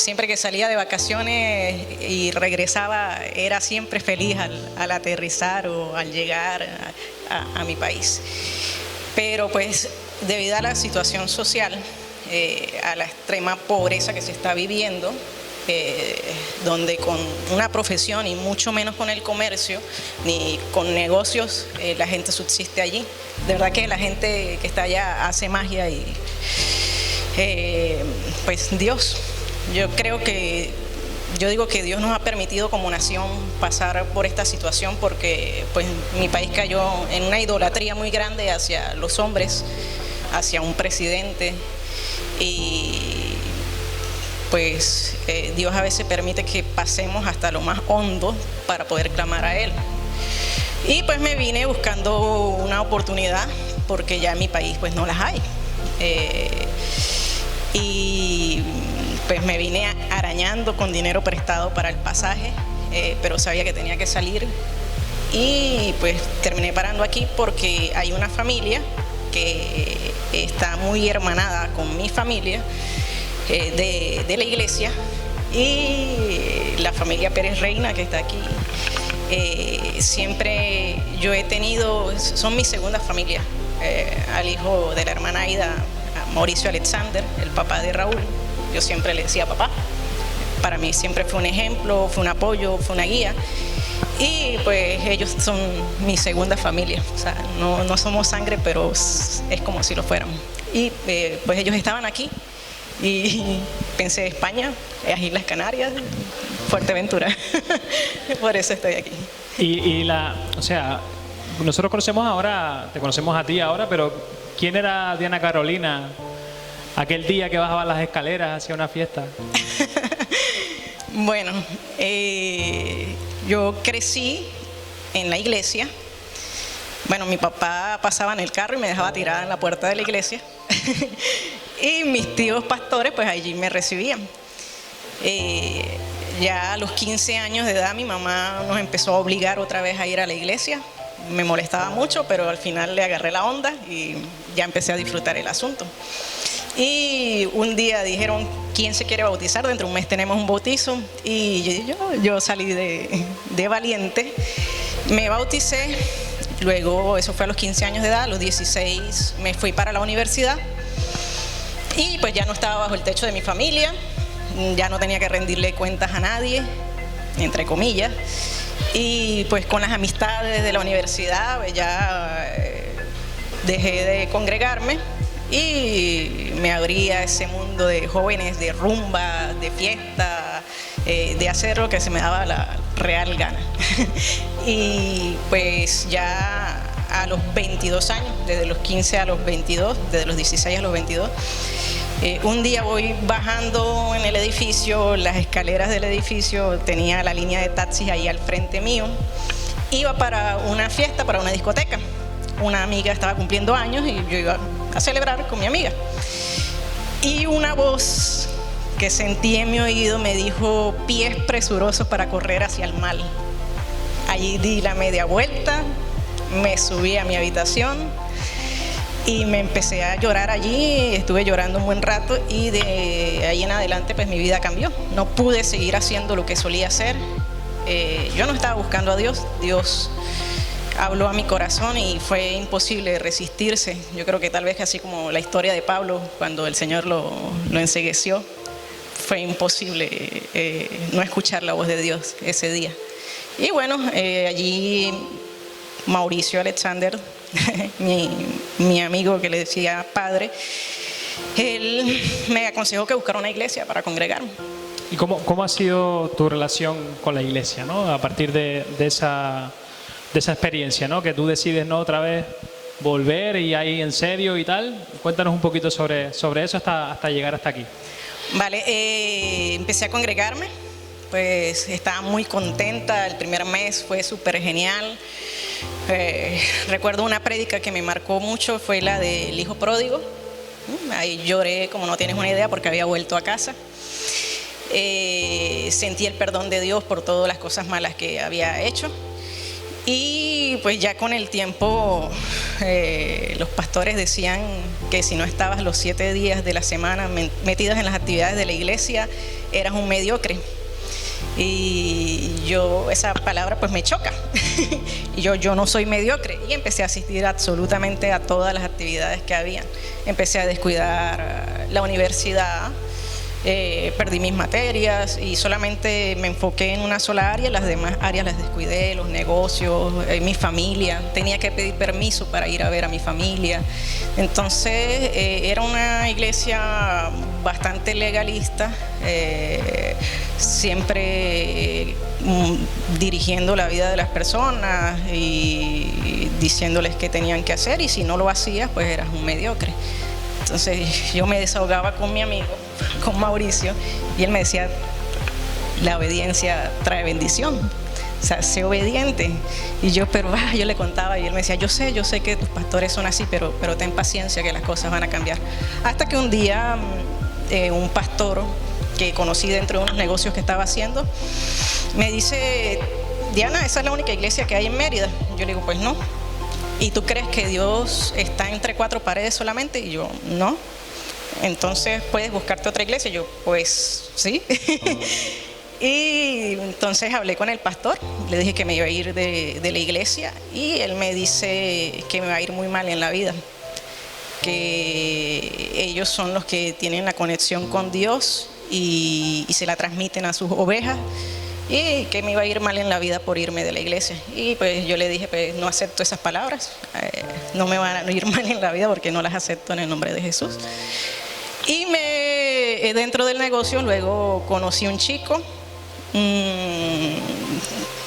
siempre que salía de vacaciones y regresaba, era siempre feliz al aterrizar o al llegar a mi país. Pero pues debido a la situación social, a la extrema pobreza que se está viviendo, donde con una profesión y mucho menos con el comercio ni con negocios la gente subsiste allí. De verdad que la gente que está allá hace magia y pues Dios, yo digo que Dios nos ha permitido como nación pasar por esta situación porque pues mi país cayó en una idolatría muy grande hacia los hombres, hacia un presidente, y pues Dios a veces permite que pasemos hasta lo más hondo para poder clamar a Él. Y pues me vine buscando una oportunidad porque ya en mi país pues no las hay. Y pues me vine arañando con dinero prestado para el pasaje, pero sabía que tenía que salir y pues terminé parando aquí porque hay una familia que está muy hermanada con mi familia de la iglesia, y la familia Pérez Reina que está aquí. Siempre yo he tenido, son mi segunda familia, al hijo de la hermana Aida, Mauricio Alexander, el papá de Raúl. Yo siempre le decía papá. Para mí siempre fue un ejemplo, fue un apoyo, fue una guía. Y pues ellos son mi segunda familia. O sea, no somos sangre, pero es como si lo fuéramos. Y pues ellos estaban aquí y pensé España, las Islas Canarias, Fuerteventura. Por eso estoy aquí. O sea, nosotros conocemos ahora, te conocemos a ti ahora, pero ¿quién era Diana Carolina aquel día que bajaba las escaleras hacia una fiesta? Bueno, yo crecí en la iglesia. Bueno, mi papá pasaba en el carro y me dejaba tirada en la puerta de la iglesia. Y mis tíos pastores pues allí me recibían. Ya a los 15 años de edad mi mamá nos empezó a obligar otra vez a ir a la iglesia. Me molestaba mucho, pero al final le agarré la onda y ya empecé a disfrutar el asunto. Y un día dijeron, ¿quién se quiere bautizar? Dentro de un mes tenemos un bautizo. Y yo salí de valiente, me bauticé. Luego, eso fue a los 15 años de edad, a los 16 me fui para la universidad. Y pues ya no estaba bajo el techo de mi familia, ya no tenía que rendirle cuentas a nadie, entre comillas. Y pues con las amistades de la universidad pues ya dejé de congregarme y me abrí a ese mundo de jóvenes, de rumba, de fiesta, de hacer lo que se me daba la real gana. Y pues ya a los 22 años, desde los 15 a los 22, desde los 16 a los 22, un día voy bajando en el edificio, las escaleras del edificio, tenía la línea de taxis ahí al frente mío, iba para una fiesta, para una discoteca. Una amiga estaba cumpliendo años y yo iba a celebrar con mi amiga. Y una voz que sentí en mi oído me dijo, pies presurosos para correr hacia el mal. Allí di la media vuelta, me subí a mi habitación y me empecé a llorar allí, estuve llorando un buen rato y de ahí en adelante pues mi vida cambió. No pude seguir haciendo lo que solía hacer. Yo no estaba buscando a Dios, Dios habló a mi corazón y fue imposible resistirse. Yo creo que tal vez así como la historia de Pablo, cuando el Señor lo encegueció, fue imposible no escuchar la voz de Dios ese día. Y bueno, allí Mauricio Alexander, mi amigo que le decía padre, él me aconsejó que buscara una iglesia para congregarme. ¿Y cómo ha sido tu relación con la iglesia, ¿no? A partir de esa experiencia, ¿no? Que tú decides, ¿no?, otra vez volver y ahí en serio y tal. Cuéntanos un poquito sobre eso hasta llegar hasta aquí. Vale, empecé a congregarme, pues estaba muy contenta. El primer mes fue súper genial. Recuerdo una prédica que me marcó mucho, fue la del hijo pródigo. Ahí lloré como no tienes una idea porque había vuelto a casa. Sentí el perdón de Dios por todas las cosas malas que había hecho. Y pues ya con el tiempo los pastores decían que si no estabas los 7 días de la semana metidos en las actividades de la iglesia, eras un mediocre. Y yo, esa palabra pues me choca. Y yo no soy mediocre. Y empecé a asistir absolutamente a todas las actividades que había. Empecé a descuidar la universidad, perdí mis materias y solamente me enfoqué en una sola área. Las demás áreas las descuidé, los negocios, mi familia. Tenía que pedir permiso para ir a ver a mi familia. Entonces era una iglesia bastante legalista, siempre dirigiendo la vida de las personas y diciéndoles qué tenían que hacer, y si no lo hacías pues eras un mediocre. Entonces yo me desahogaba con mi amigo, con Mauricio, y él me decía: la obediencia trae bendición, o sea, sé obediente. Y yo, yo le contaba, y él me decía: yo sé que tus pastores son así, pero ten paciencia, que las cosas van a cambiar. Hasta que un día un pastor que conocí dentro de unos negocios que estaba haciendo me dice: Diana, esa es la única iglesia que hay en Mérida. Yo le digo: pues no. ¿Y tú crees que Dios está entre cuatro paredes solamente? Y yo: no. Entonces, ¿puedes buscarte otra iglesia? Y yo: pues sí. Y entonces hablé con el pastor, le dije que me iba a ir de la iglesia, y él me dice que me va a ir muy mal en la vida, que ellos son los que tienen la conexión con Dios y se la transmiten a sus ovejas, y que me iba a ir mal en la vida por irme de la iglesia. Y pues yo le dije: pues no acepto esas palabras, no me van a ir mal en la vida porque no las acepto en el nombre de Jesús. Y dentro del negocio luego conocí un chico.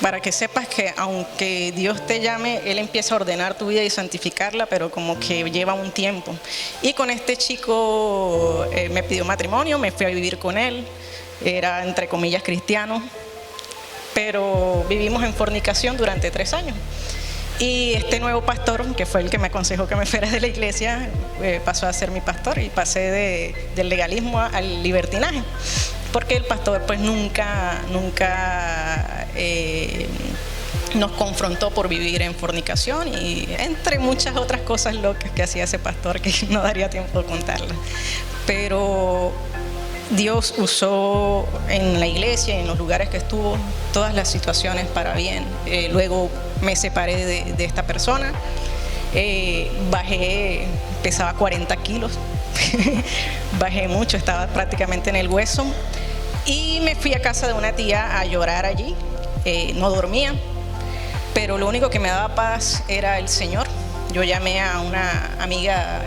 Para que sepas que aunque Dios te llame, Él empieza a ordenar tu vida y santificarla, pero como que lleva un tiempo. Y con este chico me pidió matrimonio, me fui a vivir con él. Era entre comillas cristiano, pero vivimos en fornicación durante 3 años. Y este nuevo pastor, que fue el que me aconsejó que me fuera de la iglesia, pasó a ser mi pastor, y pasé del legalismo al libertinaje, porque el pastor pues nunca nos confrontó por vivir en fornicación, y entre muchas otras cosas locas que hacía ese pastor que no daría tiempo de contarlas. Pero Dios usó en la iglesia y en los lugares que estuvo todas las situaciones para bien. Luego me separé de esta persona, bajé, pesaba 40 kilos, bajé mucho, estaba prácticamente en el hueso, y me fui a casa de una tía a llorar allí. No dormía, pero lo único que me daba paz era el Señor. Yo llamé a una amiga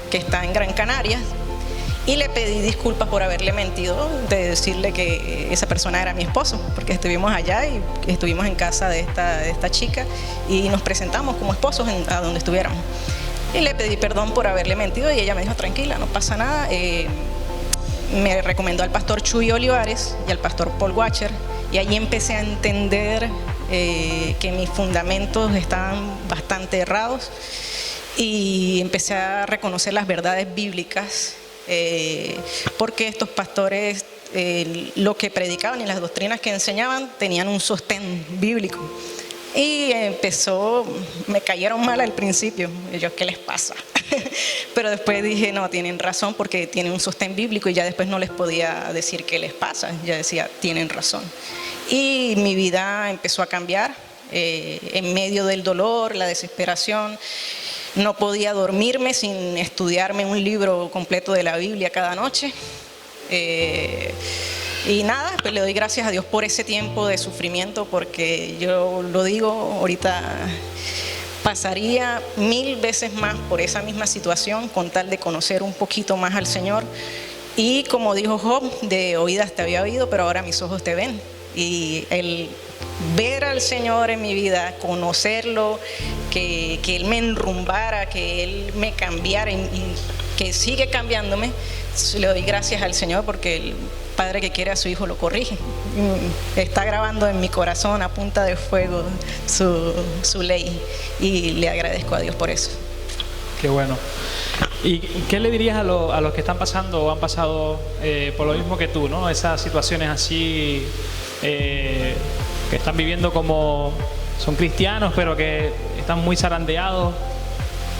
que está en Gran Canaria y le pedí disculpas por haberle mentido, de decirle que esa persona era mi esposo, porque estuvimos allá y estuvimos en casa de esta chica y nos presentamos como esposos a donde estuviéramos. Y le pedí perdón por haberle mentido, y ella me dijo: tranquila, no pasa nada. Me recomendó al pastor Chuy Olivares y al pastor Paul Watcher, y allí empecé a entender que mis fundamentos estaban bastante errados, y empecé a reconocer las verdades bíblicas, porque estos pastores lo que predicaban y las doctrinas que enseñaban tenían un sostén bíblico. Y me cayeron mal al principio, y yo: ¿qué les pasa? Pero después dije: no, tienen razón, porque tienen un sostén bíblico, y ya después no les podía decir qué les pasa, ya decía: tienen razón. Y mi vida empezó a cambiar, en medio del dolor, la desesperación. No podía dormirme sin estudiarme un libro completo de la Biblia cada noche. Y nada, pues le doy gracias a Dios por ese tiempo de sufrimiento, porque yo lo digo ahorita, pasaría 1000 veces más por esa misma situación con tal de conocer un poquito más al Señor. Y como dijo Job: de oídas te había oído, pero ahora mis ojos te ven. Y el ver al Señor en mi vida, conocerlo, que Él me enrumbara, que Él me cambiara y que sigue cambiándome, le doy gracias al Señor, porque el padre que quiere a su hijo lo corrige. Está grabando en mi corazón a punta de fuego su ley, y le agradezco a Dios por eso. Qué bueno. ¿Y qué le dirías a los que están pasando o han pasado por lo mismo que tú, ¿no? Esas situaciones así, que están viviendo como son cristianos, pero que están muy zarandeados?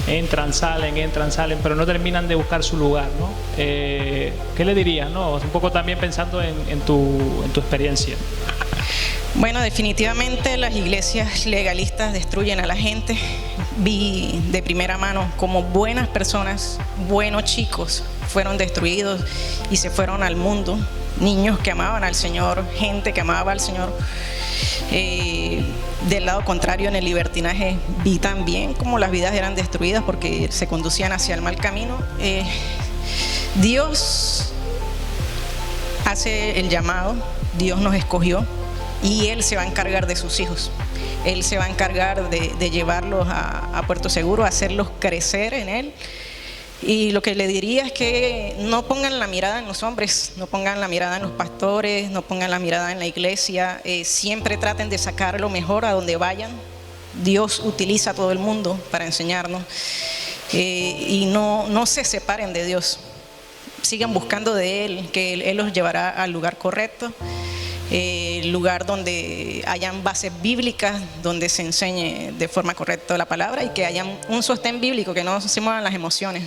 Entran, salen, pero no terminan de buscar su lugar, ¿no? ¿Qué le dirías, no? Un poco también pensando en tu experiencia. Bueno, definitivamente las iglesias legalistas destruyen a la gente. Vi de primera mano cómo buenas personas, buenos chicos fueron destruidos y se fueron al mundo. Niños que amaban al Señor, gente que amaba al Señor. Del lado contrario, en el libertinaje, vi también cómo las vidas eran destruidas porque se conducían hacia el mal camino. Dios hace el llamado, Dios nos escogió y Él se va a encargar de sus hijos. Él se va a encargar de llevarlos a Puerto Seguro, a hacerlos crecer en Él. Y lo que le diría es que no pongan la mirada en los hombres, no pongan la mirada en los pastores, no pongan la mirada en la iglesia, siempre traten de sacar lo mejor a donde vayan. Dios utiliza a todo el mundo para enseñarnos, y no se separen de Dios, sigan buscando de Él, que Él los llevará al lugar correcto. Lugar donde hayan bases bíblicas, donde se enseñe de forma correcta la palabra y que haya un sostén bíblico, que no se muevan las emociones.